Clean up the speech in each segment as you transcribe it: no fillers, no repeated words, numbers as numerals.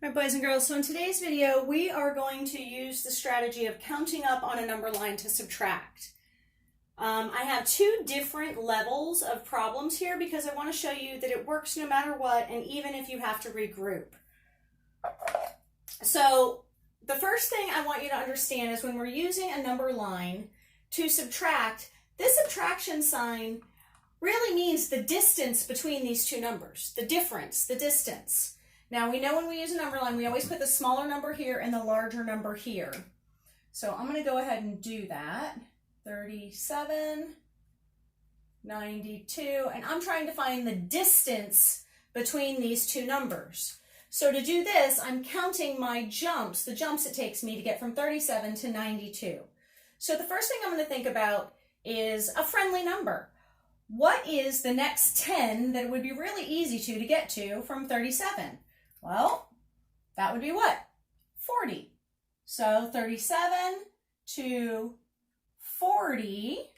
All right, boys and girls, so in today's video, we are going to use the strategy of counting up on a number line to subtract. I have two different levels of problems here because I want to show you that it works no matter what, and even if you have to regroup. So the first thing I want you to understand is when we're using a number line to subtract, this subtraction sign really means the distance between these two numbers, the difference, the distance. Now we know when we use a number line, we always put the smaller number here and the larger number here. So I'm going to go ahead and do that. 37, 92, and I'm trying to find the distance between these two numbers. So to do this, I'm counting my jumps, the jumps it takes me to get from 37 to 92. So the first thing I'm going to think about is a friendly number. What is the next 10 that it would be really easy to get to from 37? Well, that would be what? 40. So 37 to 40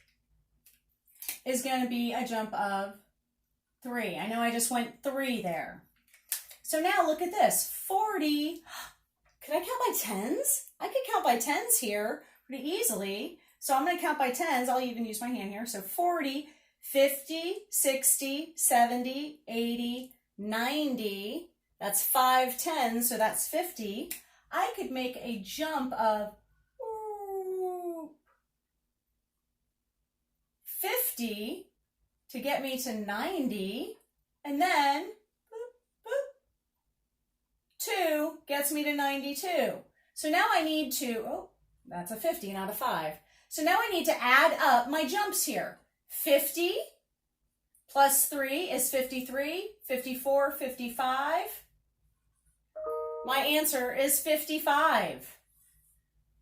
is going to be a jump of 3. I know I just went 3 there. So now look at this. 40. Could I count by tens? I could count by tens here pretty easily. So I'm going to count by tens. I'll even use my hand here. So 40, 50, 60, 70, 80, 90. That's 5 tens, so that's 50. I could make a jump of 50 to get me to 90, and then 2 gets me to 92. So now I need to, that's a 50, not a 5. So now I need to add up my jumps here. 50 plus 3 is 53, 54, 55. My answer is 55.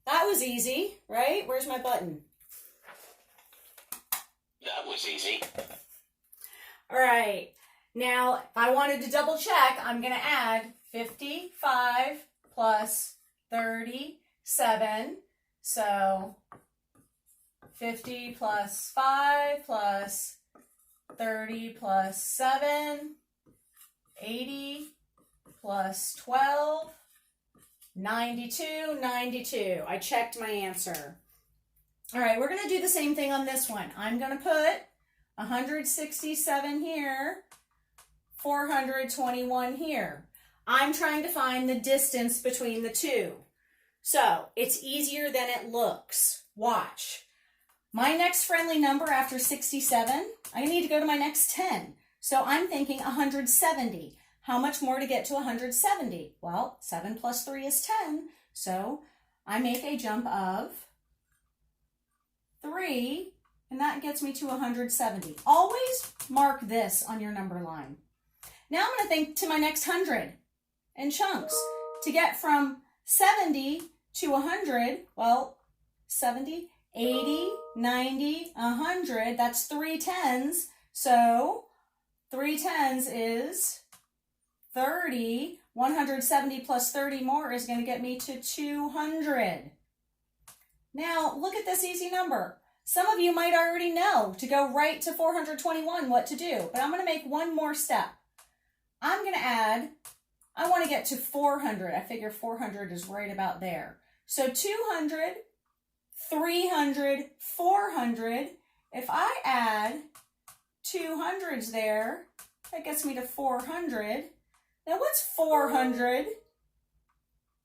That was easy, right? Where's my button? That was easy. All right. Now, if I wanted to double check, I'm going to add 55 plus 37. So 50 plus 5 plus 30 plus 7, 80 plus 12, 92, 92. I checked my answer. All right, we're going to do the same thing on this one. I'm going to put 167 here, 421 here. I'm trying to find the distance between the two. So it's easier than it looks. Watch. My next friendly number after 67, I need to go to my next 10. So I'm thinking 170. How much more to get to 170? Well, 7 plus 3 is 10. So I make a jump of 3, and that gets me to 170. Always mark this on your number line. Now I'm going to think to my next 100 in chunks. To get from 70 to 100, well, 70, 80, 90, 100, that's 3 tens. So 3 tens is 30. 170 plus 30 more is going to get me to 200. Now, look at this easy number. Some of you might already know to go right to 421 what to do, but I'm going to make one more step. I'm going to add, I want to get to 400. I figure 400 is right about there. So 200, 300, 400. If I add 200s there, that gets me to 400. Now what's 400?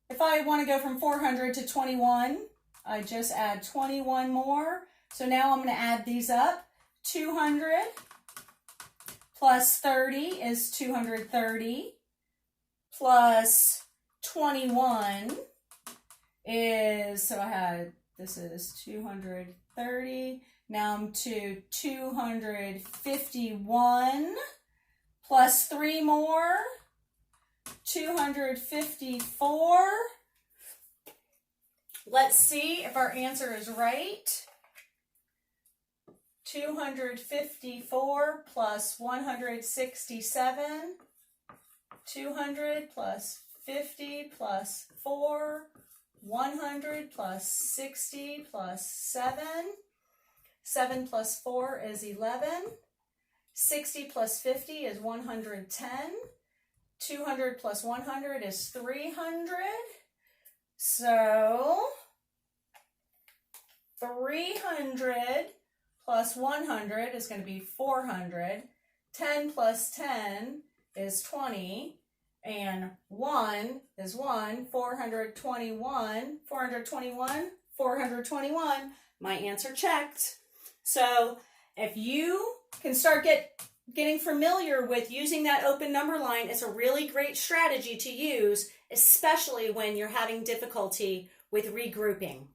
If I want to go from 400 to 21, I just add 21 more. So now I'm going to add these up. 200 plus 30 is 230. Plus 21 is, so I had, this is 230. Now I'm to 251. Plus 3 more. 254. Let's see if our answer is right. 254 plus 167. 200 plus 50 plus 4. 100 plus 60 plus 7. 7 plus 4 is 11. 60 plus 50 is 110. 200 plus 100 is 300. So 300 plus 100 is going to be 400. 10 plus 10 is 20. And 1 is 1. 421. 421. 421. My answer checked. So if you can start getting familiar with using that open number line, it's a really great strategy to use, especially when you're having difficulty with regrouping.